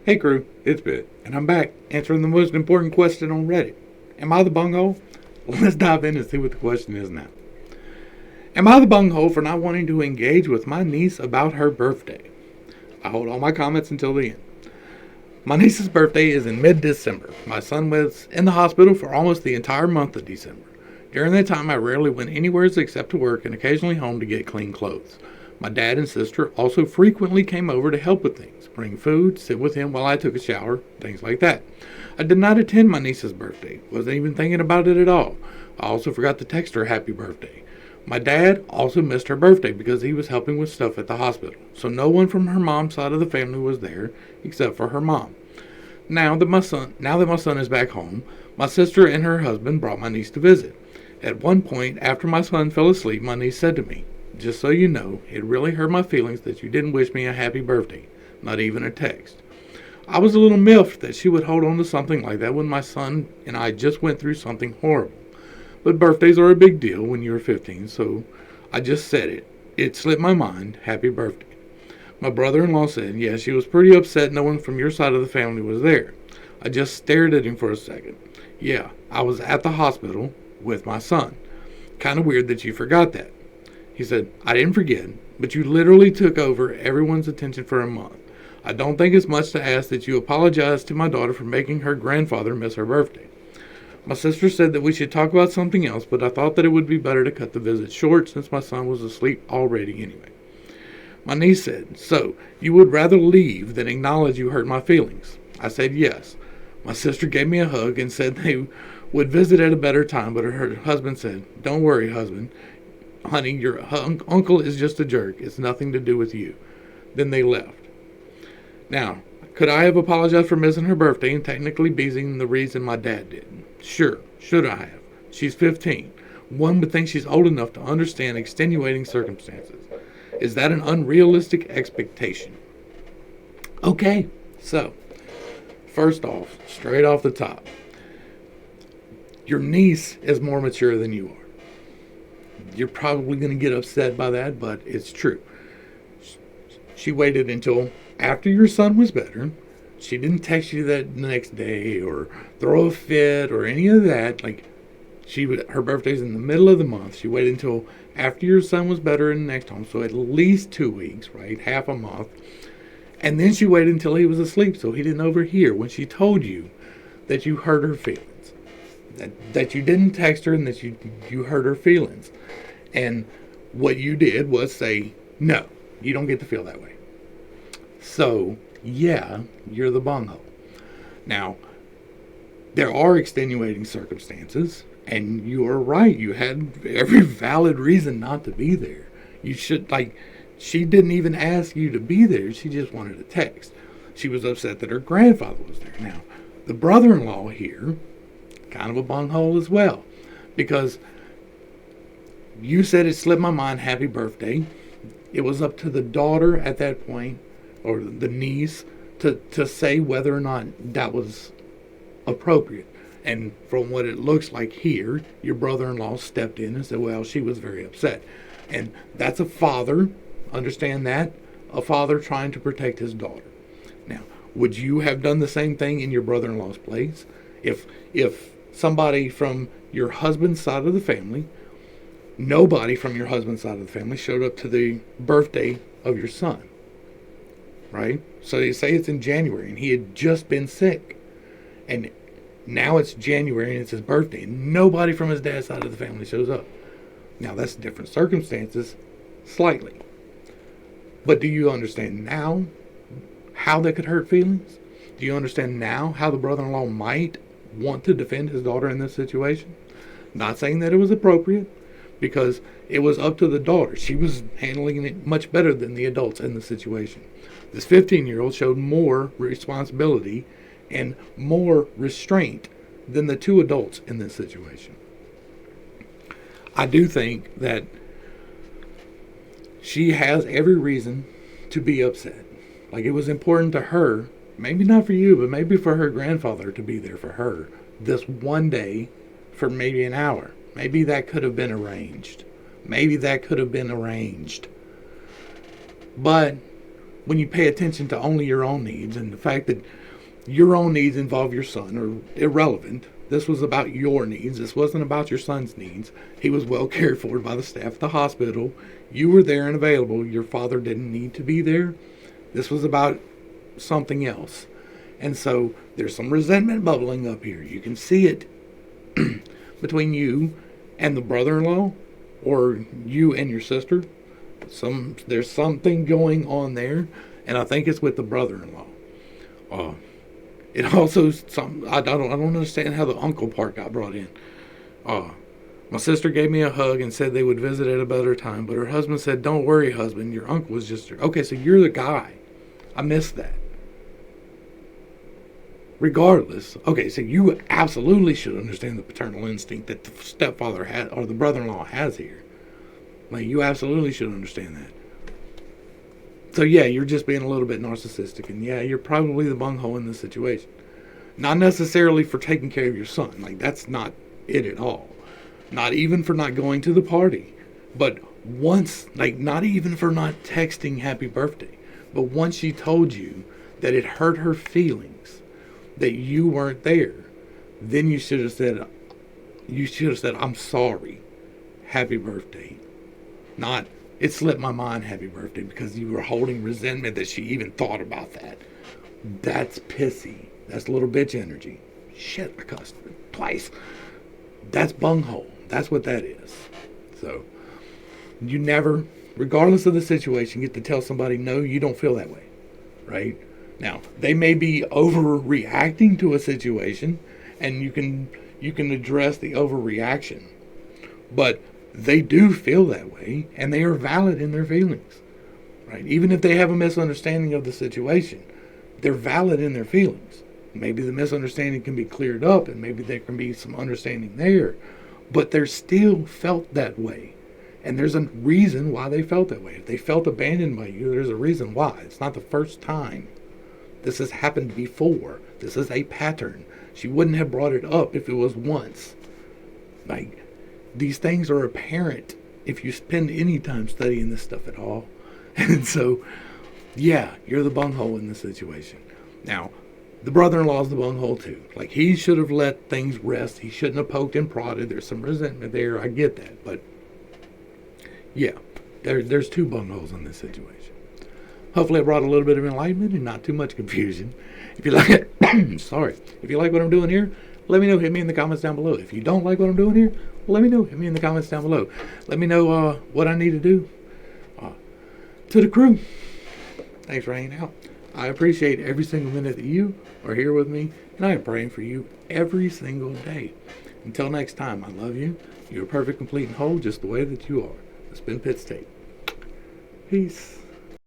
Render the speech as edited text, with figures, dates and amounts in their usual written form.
Hey crew, it's Bit, and I'm back answering the most important question on Reddit. Am I the bunghole? Well, let's dive in and see what the question is now. Am I the bunghole for not wanting to engage with my niece about her birthday? I hold all my comments until the end. My niece's birthday is in mid-December. My son was in the hospital for almost the entire month of December. During that time, I rarely went anywhere except to work and occasionally home to get clean clothes. My dad and sister also frequently came over to help with things, bring food, sit with him while I took a shower, things like that. I did not attend my niece's birthday, wasn't even thinking about it at all. I also forgot to text her happy birthday. My dad also missed her birthday because he was helping with stuff at the hospital, so no one from her mom's side of the family was there except for her mom. Now that my son is back home, my sister and her husband brought my niece to visit. At one point, after my son fell asleep, my niece said to me, "Just so you know, it really hurt my feelings that you didn't wish me a happy birthday, not even a text." I was a little miffed that she would hold on to something like that when my son and I just went through something horrible. But birthdays are a big deal when you're 15, so I just said it. It slipped my mind, happy birthday. My brother-in-law said, "Yeah, she was pretty upset no one from your side of the family was there." I just stared at him for a second. "Yeah, I was at the hospital with my son. Kind of weird that you forgot that." He said, "I didn't forget, but you literally took over everyone's attention for a month. I don't think it's much to ask that you apologize to my daughter for making her grandfather miss her birthday." My sister said that we should talk about something else, but I thought that it would be better to cut the visit short since my son was asleep already anyway. My niece said, "So, you would rather leave than acknowledge you hurt my feelings?" I said yes. My sister gave me a hug and said they would visit at a better time, but her husband said, "Don't worry, honey, your uncle is just a jerk. It's nothing to do with you." Then they left. Now, could I have apologized for missing her birthday and technically being the reason my dad didn't? Sure. Should I have? She's 15. One would think she's old enough to understand extenuating circumstances. Is that an unrealistic expectation? Okay, so, first off, straight off the top, your niece is more mature than you are. You're probably going to get upset by that, but it's true. She waited until after your son was better. She didn't text you that next day or throw a fit or any of that. Her birthday's in the middle of the month. She waited until after your son was better in the next home, so at least 2 weeks, right? Half a month. And then she waited until he was asleep so he didn't overhear when she told you that you hurt her feelings. That you didn't text her and that you hurt her feelings. And what you did was say, "No, you don't get to feel that way." So, yeah, you're the bunghole. Now, there are extenuating circumstances, and you are right. You had every valid reason not to be there. She didn't even ask you to be there. She just wanted a text. She was upset that her grandfather was there. Now, the brother-in-law here, kind of a bunghole as well, because you said it slipped my mind, happy birthday. It was up to the daughter at that point, or the niece, to say whether or not that was appropriate. And from what it looks like here, your brother-in-law stepped in and said, well, she was very upset. And that's a father, understand that, a father trying to protect his daughter. Now, would you have done the same thing in your brother-in-law's place? If somebody from your husband's side of the family, nobody from your husband's side of the family showed up to the birthday of your son, right? So you say it's in January and he had just been sick, and now it's January and it's his birthday and nobody from his dad's side of the family shows up. Now that's different circumstances, slightly. But do you understand now how that could hurt feelings? Do you understand now how the brother-in-law might want to defend his daughter in this situation? Not saying that it was appropriate, because it was up to the daughter. She was handling it much better than the adults in the situation. This 15-year-old showed more responsibility and more restraint than the two adults in this situation. I do think that she has every reason to be upset. Like, it was important to her, maybe not for you, but maybe for her grandfather to be there for her this one day for maybe an hour. Maybe that could have been arranged. But when you pay attention to only your own needs, and the fact that your own needs involve your son are irrelevant. This was about your needs. This wasn't about your son's needs. He was well cared for by the staff at the hospital. You were there and available. Your father didn't need to be there. This was about something else. And so there's some resentment bubbling up here. You can see it between you and the brother-in-law, or you and your sister. There's something going on there, and I think it's with the brother-in-law. It also I don't understand how the uncle part got brought in. My sister gave me a hug and said they would visit at a better time, but her husband said, "Don't worry, husband. Your uncle was just okay." So you're the guy. I missed that. Regardless, okay, so you absolutely should understand the paternal instinct that the stepfather had, or the brother-in-law has here. Like, you absolutely should understand that. So yeah, you're just being a little bit narcissistic, and yeah, you're probably the bunghole in this situation. Not necessarily for taking care of your son. Like, that's not it at all. Not even for not going to the party. But once, like, not even for not texting happy birthday. But once she told you that it hurt her feelings that you weren't there, then you should have said, "I'm sorry. Happy birthday." Not, "It slipped my mind, happy birthday," because you were holding resentment that she even thought about that. That's pissy. That's little bitch energy. Shit, I cussed twice. That's bunghole. That's what that is. So, you never, regardless of the situation, get to tell somebody, no, you don't feel that way. Right? Now, they may be overreacting to a situation, and you can address the overreaction. But they do feel that way, and they are valid in their feelings. Right? Even if they have a misunderstanding of the situation, they're valid in their feelings. Maybe the misunderstanding can be cleared up, and maybe there can be some understanding there, but they're still felt that way. And there's a reason why they felt that way. If they felt abandoned by you, there's a reason why. It's not the first time. This has happened before. This is a pattern. She wouldn't have brought it up if it was once. Like, these things are apparent if you spend any time studying this stuff at all. And so, yeah, you're the bunghole in this situation. Now, the brother-in-law's the bunghole too. Like, he should have let things rest. He shouldn't have poked and prodded. There's some resentment there. I get that. But, yeah, there's two bungholes in this situation. Hopefully I brought a little bit of enlightenment and not too much confusion. If you like it, sorry. If you like what I'm doing here, let me know. Hit me in the comments down below. If you don't like what I'm doing here, let me know. Hit me in the comments down below. Let me know what I need to do. To the crew, thanks for hanging out. I appreciate every single minute that you are here with me, and I am praying for you every single day. Until next time, I love you. You're perfect, complete, and whole, just the way that you are. It's been Pittstake. Peace.